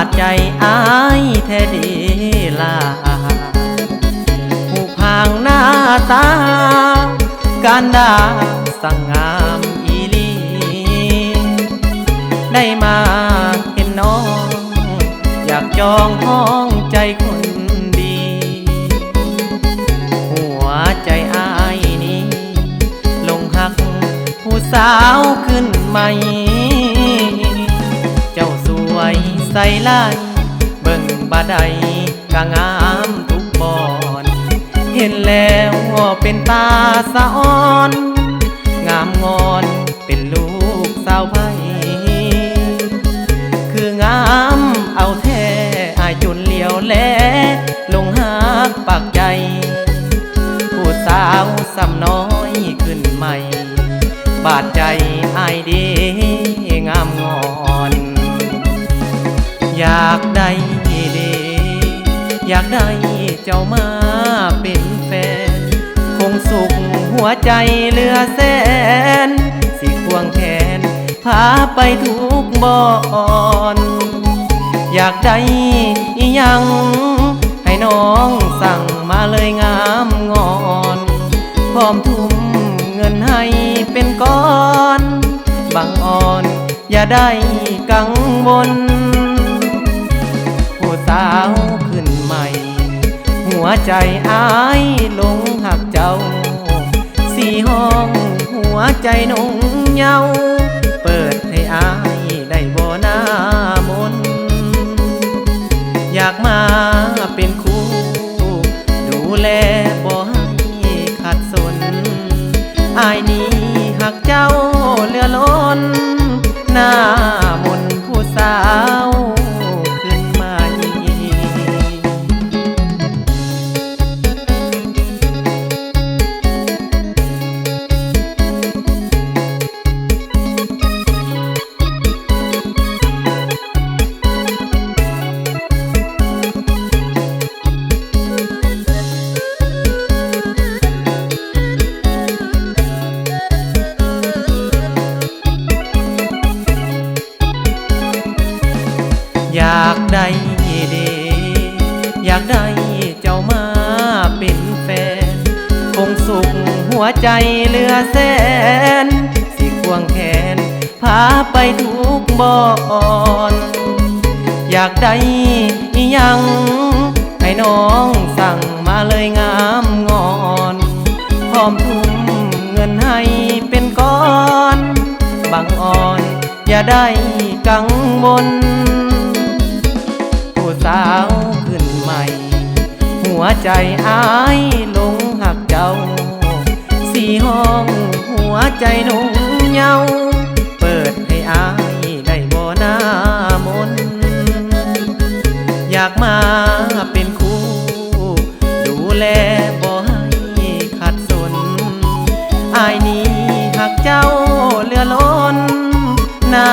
ดใจอายแท้ดีลาผู้พางหน้าตาการดาสั่งงามอีลีได้มาเห็นน้องอยากจองห้องใจคนดีหัวใจอายนี้ลงหักผู้สาวขึ้นใหม่เจ้าสวยใสลายเบิ่งบาดใดก็งามทุกบอนเห็นแล้วเป็นตาสะอ่อนงามงอนเป็นลูกสาวไผ่คืองามเอาแท้อายจนเหลียวแลลงหักปากใจผู้สาวสำน้อยขึ้นใหม่บาดใจอายดีงามงอนอยากได้เดอยากได้เจ้ามาเป็นแฟนคงสุขหัวใจเหลือแสนสิควงแขนพาไปทุกบ่อนอยากได้อีหยังให้น้องสั่งมาเลยงามงอนพร้อมทุ่มเงินให้เป็นก้อนบางอ่อนอย่าได้กังวลผู้สาวขึ้นใหม่หัวใจอายลงหักเจ้าสี่ห้องหัวใจนงเยาเปิดให้อายได้บ่หน้ามนอยากมาเป็นคู่ดูแลบ่ให้ขัดสนอายนี้หักเจ้าเหลือล้นหน้ามนผู้สาวขึ้นใหม่อยากได้เดอยากได้เจ้ามาเป็นแฟนคงสุขหัวใจเหลือแสนสิควงแขนพาไปทุกบ่อนอยากได้อีหยังให้น้องสั่งมาเลยงามงอนพร้อมทุ่มเงินให้เป็นก้อนบางอ่อนอย่าได้กังวลผู้สาวขึ้นใหม่หัวใจอายลงหักเจ้าสี่ห้องหัวใจนงเยาเปิดให้อายได้บ่หน้ามนอยากมาเป็นคู่ดูแลบ่ให้ขัดสนอายนี้หักเจ้าเหลือล้นหน้า